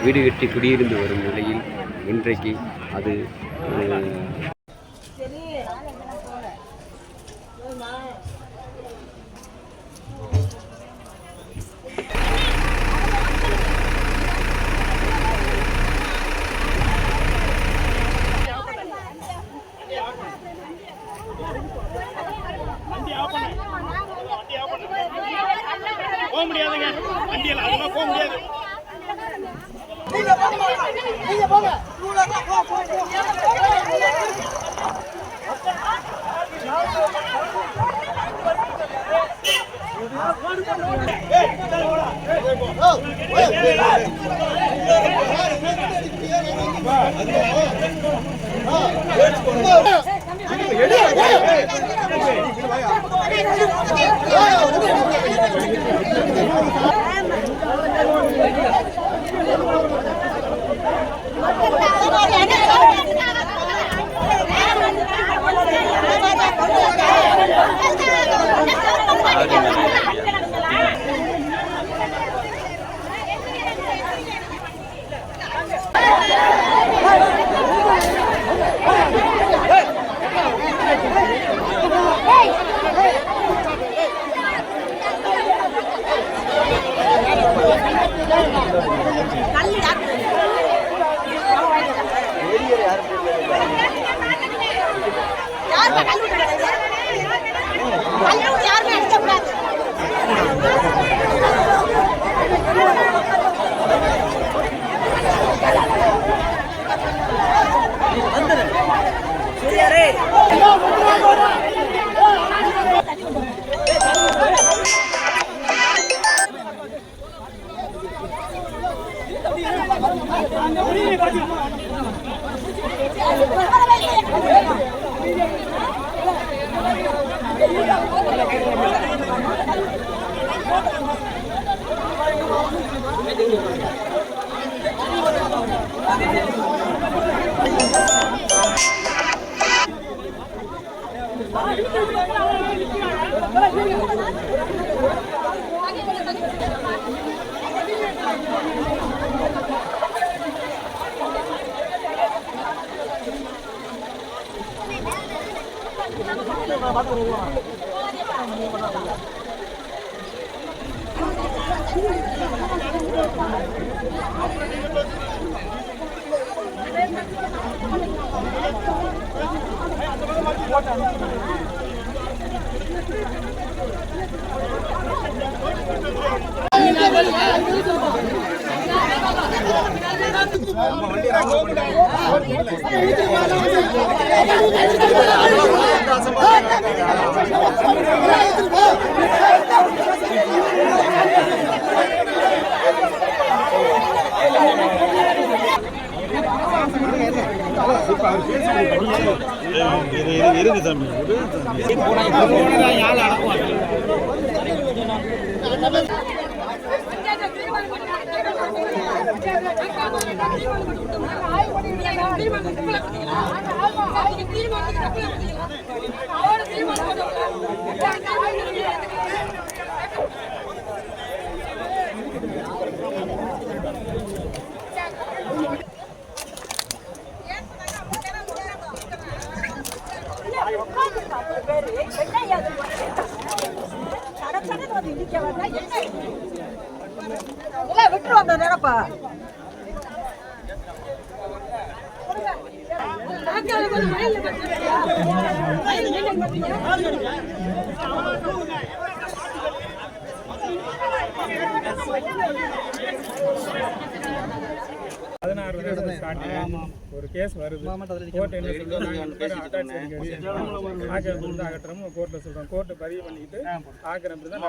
வீடு கட்டி குடியிருந்து வரும் நிலையில் இன்றைக்கு அது போக முடியாதுங்க. வண்டியில் அதெல்லாம் போக முடியாது. ஒரு கேஸ் வருது. கோர்ட் என்ன சொல்றோம் அகற்றோம், கோர்ட்ல சொல்றோம். கோர்ட்டு பதிவு பண்ணிட்டு ஆக்கிரமிப்பு தான்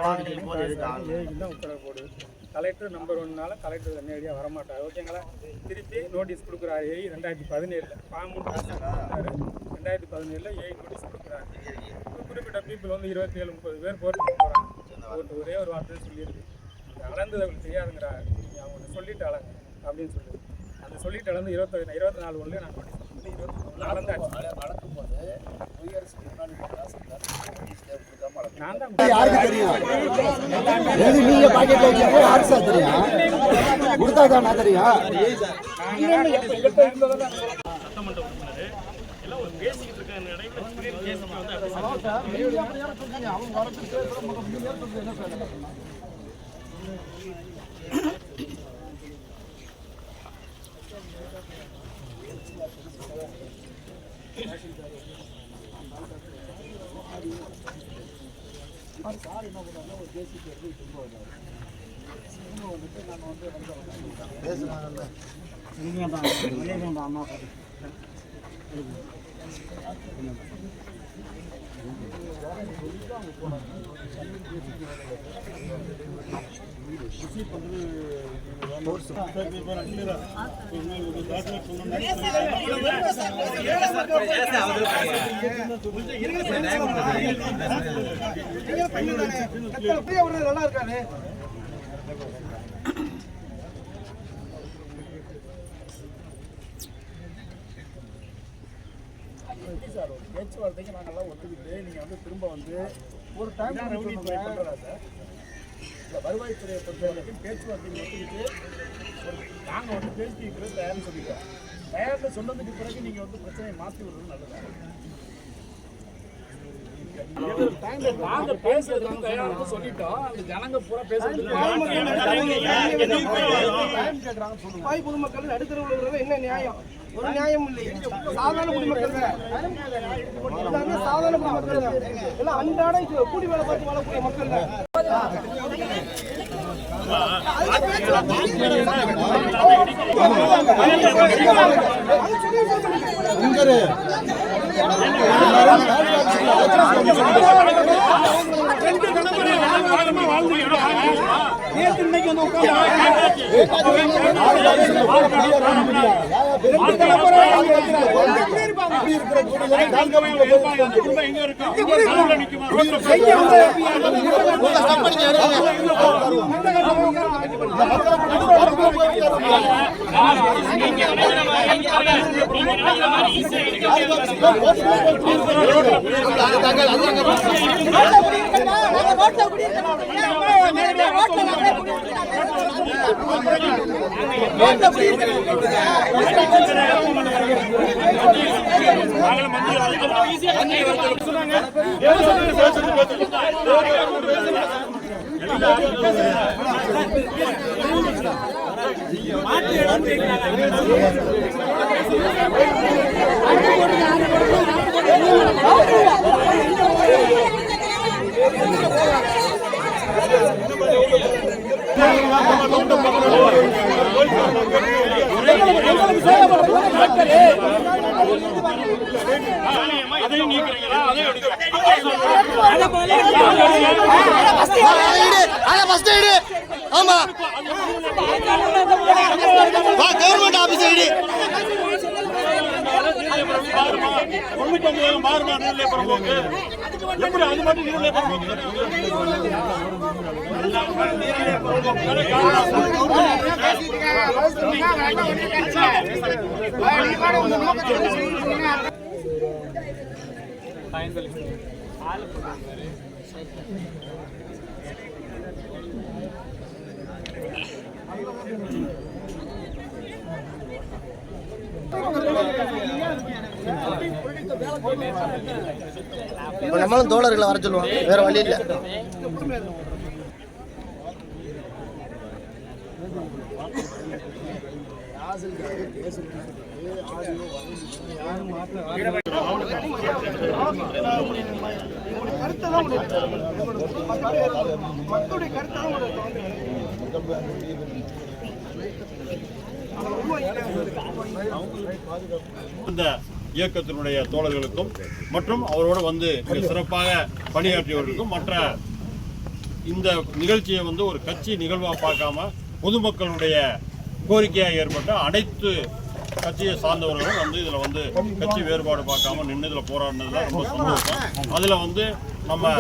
உத்தரவு போடுது. கலெக்டர் நம்பர் 1னால கலெக்டர் நேரடியாக வரமாட்டார். ஓகேங்களா? திருப்பி நோட்டீஸ் கொடுக்குறாரு. 2017 ஃபார்ம் 2017 நோட்டீஸ் கொடுக்குறாரு. குறிப்பிட்ட பீப்புள் வந்து 27-30 பேர் கோர்ட்டுக்கு போகிறாங்க. கோர்ட்டு ஒரே ஒரு வார்த்தை சொல்லியிருக்கு, அளந்தது அவங்களுக்கு தெரியாதுங்கிறாங்க, நீங்கள் அவங்க சொல்லிட்டு அளங்க அப்படின்னு சொல்லி அந்த சொல்லிட்டு அளந்து 24 ஒன்றுலேயே நான் நோட்டீஸ் கொடுத்து 23 அளந்தாச்சு. நான் தான் யாருக்கு தெரியும்? நீங்க பாக்கெட்ல வச்சிருக்கீங்க, யாருக்கு சார் தெரியும்? கொடுத்தா சட்டமன்ற உறுப்பினர் எல்லாம் ஒரு பேசிக்கிட்டு இருக்க இடையில நல்லா இருக்கானே பேச்சுவார்த்தைக்கு நாங்கள்லாம் ஒத்துக்கிட்டு நீங்கள் வந்து திரும்ப வந்து ஒரு டைம் ரெவன்யூ ட்ரை பண்ணுறதா சார் இல்லை வருவாய்த்துறையை பொறுத்த வரைக்கும் பேச்சுவார்த்தைக்கு ஒத்துக்கிட்டு நாங்கள் வந்து பேசி வைக்கிறது தயார்னு சொல்லிட்டோம். தயார்னு சொன்னதுக்கு பிறகு நீங்கள் வந்து பிரச்சனையை மாற்றி விடுறது நல்லதா? நாங்க பேசுறதுக்கு தயார்னு சொல்லிட்டோம். அந்த ஜனங்க பூரா பேசுறதுக்கு பொதுமக்கள் நடுத்தரவுல என்ன நியாயம்? ஒரு நியாயம் இல்லை. சாதாரண குடிமக்கள் சாதாரண குடிமக்கள் எல்லாம் அன்றாட கூலி வேலை பார்த்து வாழக்கூடிய மக்கள் ஆமா கவர்மெண்ட் ஆபீஸ் ஐடி எப்படி அது மட்டும் நம்மளும் தோழர்களை வர சொல்லுவோம், வேற வழி இல்லை. இந்த இயக்கத்தினுடைய தோழர்களுக்கும் மற்றும் அவரோடு வந்து சிறப்பாக பணியாற்றியவர்களுக்கும் மற்ற இந்த நிகழ்ச்சியை வந்து ஒரு கட்சி நிகழ்வாக பார்க்காம பொதுமக்களுடைய கோரிக்கையாக ஏற்பட்ட அனைத்து கட்சியை சார்ந்தவர்களும் வந்து இதில் வந்து கட்சி வேறுபாடு பார்க்காம நின்று இதில் போராடினதுல ரொம்ப சந்தோஷம். அதில் வந்து நம்ம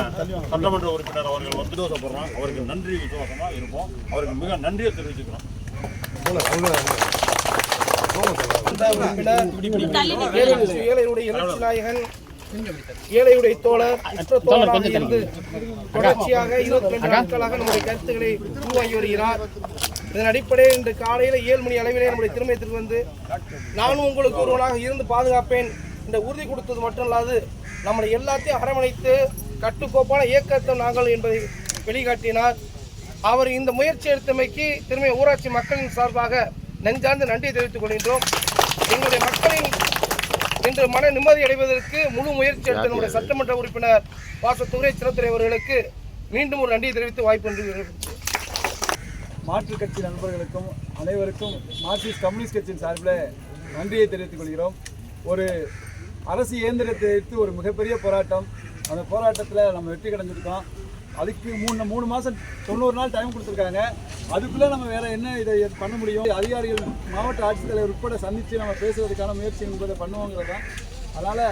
சட்டமன்ற உறுப்பினர் அவர்கள் வந்து விசுவாசப்படுறோம், அவருக்கு நன்றி விசுவாசமாக இருப்போம், அவருக்கு மிக நன்றியை தெரிவிச்சுக்கிறோம். ஏழையுடைய எழுச்சி நாயகன், ஏழையுடைய தோழர், தோழராக இருந்து தொடர்ச்சியாக 22 நாட்களாக நம்முடைய கருத்துக்களை உருவாகி வருகிறார். இதன் அடிப்படையில் இன்று காலையில் 7 மணி அளவிலே நம்முடைய திருமயத்திற்கு வந்து நானும் உங்களுக்கு ஒருவனாக இருந்து பாதுகாப்பேன் இந்த உறுதி கொடுத்தது மட்டுமல்லாது நம்மளை எல்லாத்தையும் அரவணைத்து கட்டுக்கோப்பான இயக்கத்தை நாங்கள் என்பதை வெளிக்காட்டினார். அவர் இந்த முயற்சி எடுத்தமைக்கு திருமய ஊராட்சி மக்களின் சார்பாக நெஞ்சார்ந்து நன்றி தெரிவித்துக் கொள்கின்றோம். எங்களுடைய மக்களின் இன்று மன நிம்மதி அடைவதற்கு முழு முயற்சி எடுத்த நம்முடைய சட்டமன்ற உறுப்பினர் வாசத்துறை சிறத்துறை அவர்களுக்கு மீண்டும் ஒரு நன்றி தெரிவித்து வாய்ப்பு நன்றி. மாற்றுக் கட்சி நண்பர்களுக்கும் அனைவருக்கும் மார்க்சிஸ்ட் கம்யூனிஸ்ட் கட்சியின் சார்பில் நன்றியை தெரிவித்துக் கொள்கிறோம். ஒரு அரசு இயந்திரத்தை எடுத்து ஒரு மிகப்பெரிய போராட்டம், அந்த போராட்டத்தில் நம்ம வெற்றி கிடைஞ்சிருக்கோம். அதுக்கு 3 மாதம் 90 நாள் டைம் கொடுத்துருக்காங்க. அதுக்குள்ளே நம்ம வேறு என்ன இதை பண்ண முடியும்? அதிகாரிகள் மாவட்ட ஆட்சித்தலைவர் உட்பட சந்தித்து நம்ம பேசுவதற்கான முயற்சி என்பதை பண்ணுவோங்கிறது தான். அதனால்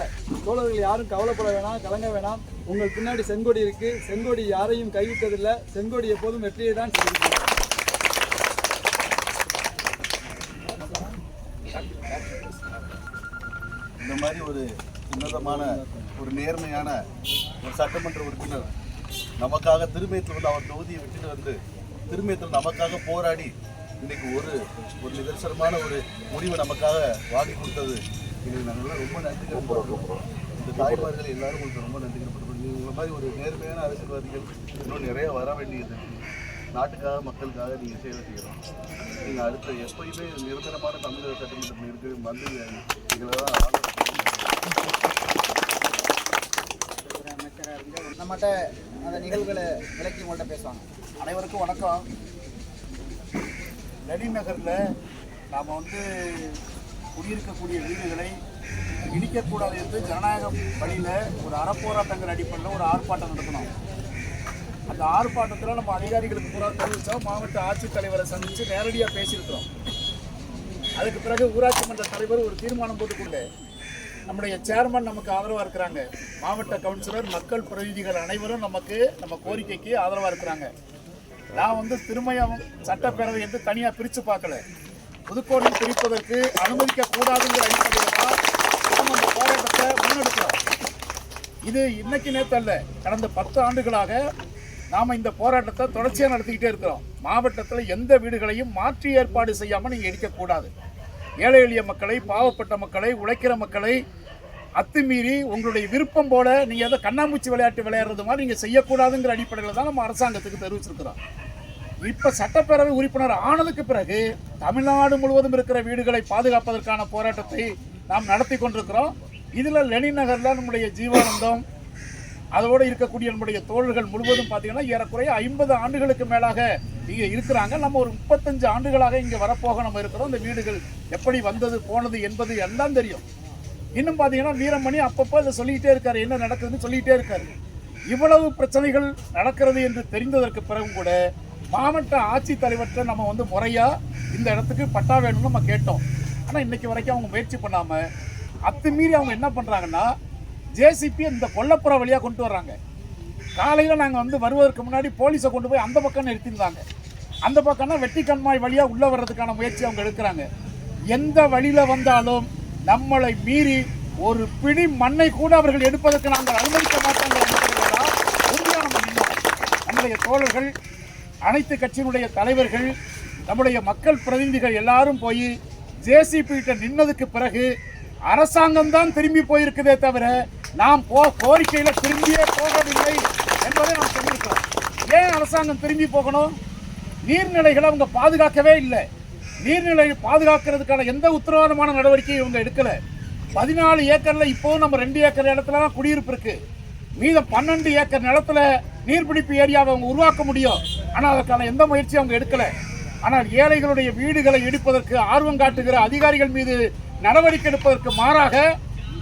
தோழர்கள் யாரும் கவலைப்பட வேணாம், கலங்க வேணாம். உங்கள் பின்னாடி செங்கொடி இருக்குது. செங்கொடி யாரையும் கைவிட்டதில்லை. செங்கொடி எப்போதும் வெற்றியை தான் செய்யும். இந்த மாதிரி ஒரு உன்னதமான ஒரு நேர்மையான ஒரு சட்டமன்ற உறுப்பினர் நமக்காக திருமயத்தில் வந்து அவர் தொகுதியை விட்டுட்டு வந்து திருமயத்தில் நமக்காக போராடி இன்னைக்கு ஒரு நிதர்சனமான ஒரு முடிவை நமக்காக வாங்கி கொடுத்தது எங்களுக்கு நாங்கள் ரொம்ப நன்றி கடன்படுறோம். இந்த தாய்மார்கள் எல்லாரும் உங்களுக்கு ரொம்ப நன்றி கடன்படுறோம். உங்களை மாதிரி ஒரு நேர்மையான அரசியல்வாதிகள் இன்னும் நிறைய வர வேண்டியது நாட்டுக்காக மக்களுக்காக நீங்கள் சேவை செய்யணும். நீங்கள் அடுத்த எப்பயுமே நிரந்தரமான தமிழக சட்டமன்றத்தில் இருக்கு வந்து இதில் தான் நம்மகிட்ட அந்த நிகழ்வுகளை விளக்கி உங்கள்கிட்ட பேசுவாங்க. அனைவருக்கும் வணக்கம். லெனின் நகரில் நாம் குடியிருக்கக்கூடிய வீடுகளை இடிக்கக்கூடாது என்று ஜனநாயக வழியில் ஒரு அறப்போராட்டங்கள் அடிப்படையில் ஒரு ஆர்ப்பாட்டம் நடத்தணும். அந்த ஆர்ப்பாட்டத்தில் நம்ம அதிகாரிகளுக்கு பூரா தெரிவித்தோம். மாவட்ட ஆட்சித்தலைவரை சந்தித்து நேரடியாக பேசியிருக்கிறோம். அதுக்கு பிறகு ஊராட்சி மன்ற தலைவர் ஒரு தீர்மானம் போட்டுக்கொண்டு நம்முடைய சேர்மன் நமக்கு ஆதரவாக இருக்கிறாங்க. மாவட்ட கவுன்சிலர், மக்கள் பிரதிநிதிகள் அனைவரும் நம்ம கோரிக்கைக்கு ஆதரவாக இருக்கிறாங்க. நான் திருமயம் சட்டப்பேரவை என்று தனியாக பிரித்து பார்க்கல. புதுக்கோட்டை பிரிப்பதற்கு அனுமதிக்கக்கூடாதுங்கிற அடிப்படையில் தான் நம்ம அந்த போராட்டத்தை முன்னெடுக்கிறோம். இது இன்னைக்கு நேற்று அல்ல, கடந்த 10 ஆண்டுகளாக நாம் இந்த போராட்டத்தை தொடர்ச்சியாக நடத்திக்கிட்டே இருக்கிறோம். மாவட்டத்தில் எந்த வீடுகளையும் மாற்றி ஏற்பாடு செய்யாமல் நீங்கள் இடிக்கக்கூடாது. ஏழை எளிய மக்களை, பாவப்பட்ட மக்களை, உழைக்கிற மக்களை அத்துமீறி உங்களுடைய விருப்பம் போல நீங்கள் எதை கண்ணாமூச்சி விளையாட்டு விளையாடுறது மாதிரி நீங்கள் செய்யக்கூடாதுங்கிற அடிப்படையில் தான் நம்ம அரசாங்கத்துக்கு தெரிவிச்சிருக்கிறோம். இப்போ சட்டப்பேரவை உறுப்பினர் ஆனதுக்கு பிறகு தமிழ்நாடு முழுவதும் இருக்கிற வீடுகளை பாதுகாப்பதற்கான போராட்டத்தை நாம் நடத்தி கொண்டிருக்கிறோம். இதில் லெனின் நகரில் நம்முடைய ஜீவானந்தம், அதோடு இருக்கக்கூடிய நம்முடைய தோழர்கள் முழுவதும் பார்த்தீங்கன்னா ஏறக்குறைய 50 ஆண்டுகளுக்கு மேலாக இங்கே இருக்கிறாங்க. நம்ம ஒரு 35 ஆண்டுகளாக இங்கே வரப்போக நம்ம இருக்கிறோம். இந்த வீடுகள் எப்படி வந்தது போனது என்பது எல்லாம் தெரியும். இன்னும் பார்த்தீங்கன்னா வீரமணி அப்பப்போ இதை சொல்லிக்கிட்டே இருக்காரு, என்ன நடக்குதுன்னு சொல்லிக்கிட்டே இருக்காரு. இவ்வளவு பிரச்சனைகள் நடக்கிறது என்று தெரிந்ததற்கு பிறகும் கூட மாவட்ட ஆட்சித்தலைவர்கிட்ட நம்ம முறையாக இந்த இடத்துக்கு பட்டா வேணும்னு நம்ம கேட்டோம். ஆனால் இன்னைக்கு வரைக்கும் அவங்க முயற்சி பண்ணாமல் அத்துமீறி அவங்க என்ன பண்ணுறாங்கன்னா ஜேசிபி இந்த கொல்லப்புற வழியாக கொண்டு வர்றாங்க. காலையில் நாங்கள் வருவதற்கு முன்னாடி போலீஸை கொண்டு போய் அந்த பக்கம் நிறுத்தியிருந்தாங்க. அந்த பக்கம்னா வெட்டி கண்மாய் வழியாக உள்ளே வர்றதுக்கான முயற்சி அவங்க எடுக்கிறாங்க. எந்த வழியில் வந்தாலும் நம்மளை மீறி ஒரு பிடி மண்ணை கூட அவர்கள் எடுப்பதற்கு நாங்கள் அனுமதிக்க மாட்டாங்க. உறுதியாக நம்ம நின்றோம். நம்முடைய தோழர்கள், அனைத்து கட்சியினுடைய தலைவர்கள், நம்முடைய மக்கள் பிரதிநிதிகள் எல்லாரும் போய் ஜேசிபி கிட்ட நின்னதுக்கு பிறகு அரசாங்கம் தான் திரும்பி போயிருக்குதே தவிர நாம் கோரிக்கையில் திரும்பியே போகவில்லை என்பதை நாம் தெரிவிக்கிறோம். ஏன் அரசாங்கம் திரும்பி போகணும்? நீர்நிலைகளை அவங்க பாதுகாக்கவே இல்லை. நீர்நிலை பாதுகாக்கிறதுக்கான எந்த உத்தரவாதமான நடவடிக்கையும் இவங்க எடுக்கலை. 14 ஏக்கரில் இப்போவும் நம்ம 2 ஏக்கர் இடத்துல தான் குடியிருப்பு இருக்கு. மீதம் 12 ஏக்கர் நிலத்துல நீர்பிடிப்பு ஏரியாவை அவங்க உருவாக்க முடியும். ஆனால் அதற்கான எந்த முயற்சியும் அவங்க எடுக்கலை. ஆனால் ஏழைகளுடைய வீடுகளை இடிப்பதற்கு ஆர்வம் காட்டுகிற அதிகாரிகள் மீது நடவடிக்கை எடுப்பதற்கு மாறாக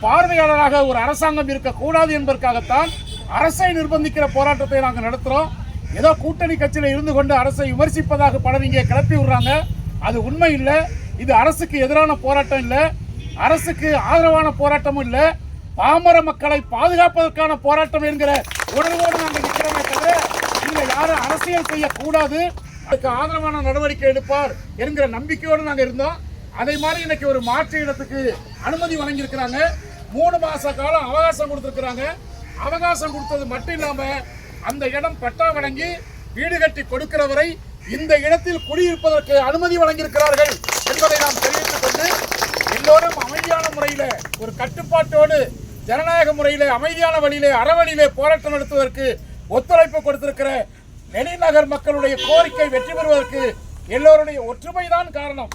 பார்வையாளராக ஒரு அரசாங்கம் இருக்கக்கூடாது என்பதற்காகத்தான் அரசை நிர்பந்திக்கிற போராட்டத்தை நாங்கள் நடத்துகிறோம். ஏதோ கூட்டணி கட்சியில் இருந்து கொண்டு அரசை விமர்சிப்பதாக பலர் இங்கே கிளப்பி விடுறாங்க. அது உண்மை இல்லை. இது அரசுக்கு எதிரான போராட்டம் இல்லை, அரசுக்கு ஆதரவான போராட்டமும் இல்லை. பாமர மக்களை பாதுகாப்பதற்கான போராட்டம் என்கிற உணர்வோடு நாங்கள் நிற்கிறோமே தவிர இங்கே யாரும் அரசியல் செய்யக்கூடாது, அதுக்கு ஆதரவான நடவடிக்கை எடுப்பார் என்கிற நம்பிக்கையோடு நாங்கள் இருந்தோம். அதே மாதிரி இன்னைக்கு ஒரு மாற்று இடத்துக்கு அனுமதி வழங்கியிருக்கிறாங்க. 3 மாச காலம் அவகாசம் கொடுத்துருக்குறாங்க. அவகாசம் கொடுத்தது மட்டும் இல்லாமல் அந்த இடம் பட்டா வழங்கி வீடு கட்டி கொடுக்கிற வரை இந்த இடத்தில் குடியிருப்பதற்கு அனுமதி வழங்கியிருக்கிறார்கள் என்பதை நாம் தெரிவித்துக் கொண்டு எல்லோரும் அமைதியான முறையில் ஒரு கட்டுப்பாட்டோடு ஜனநாயக முறையிலே அமைதியான வழியிலே அறவழியிலே போராட்டம் நடத்துவதற்கு ஒத்துழைப்பு கொடுத்திருக்கிற நெல்லை நகர் மக்களுடைய கோரிக்கை வெற்றி பெறுவதற்கு எல்லோருடைய ஒற்றுமைதான் காரணம்.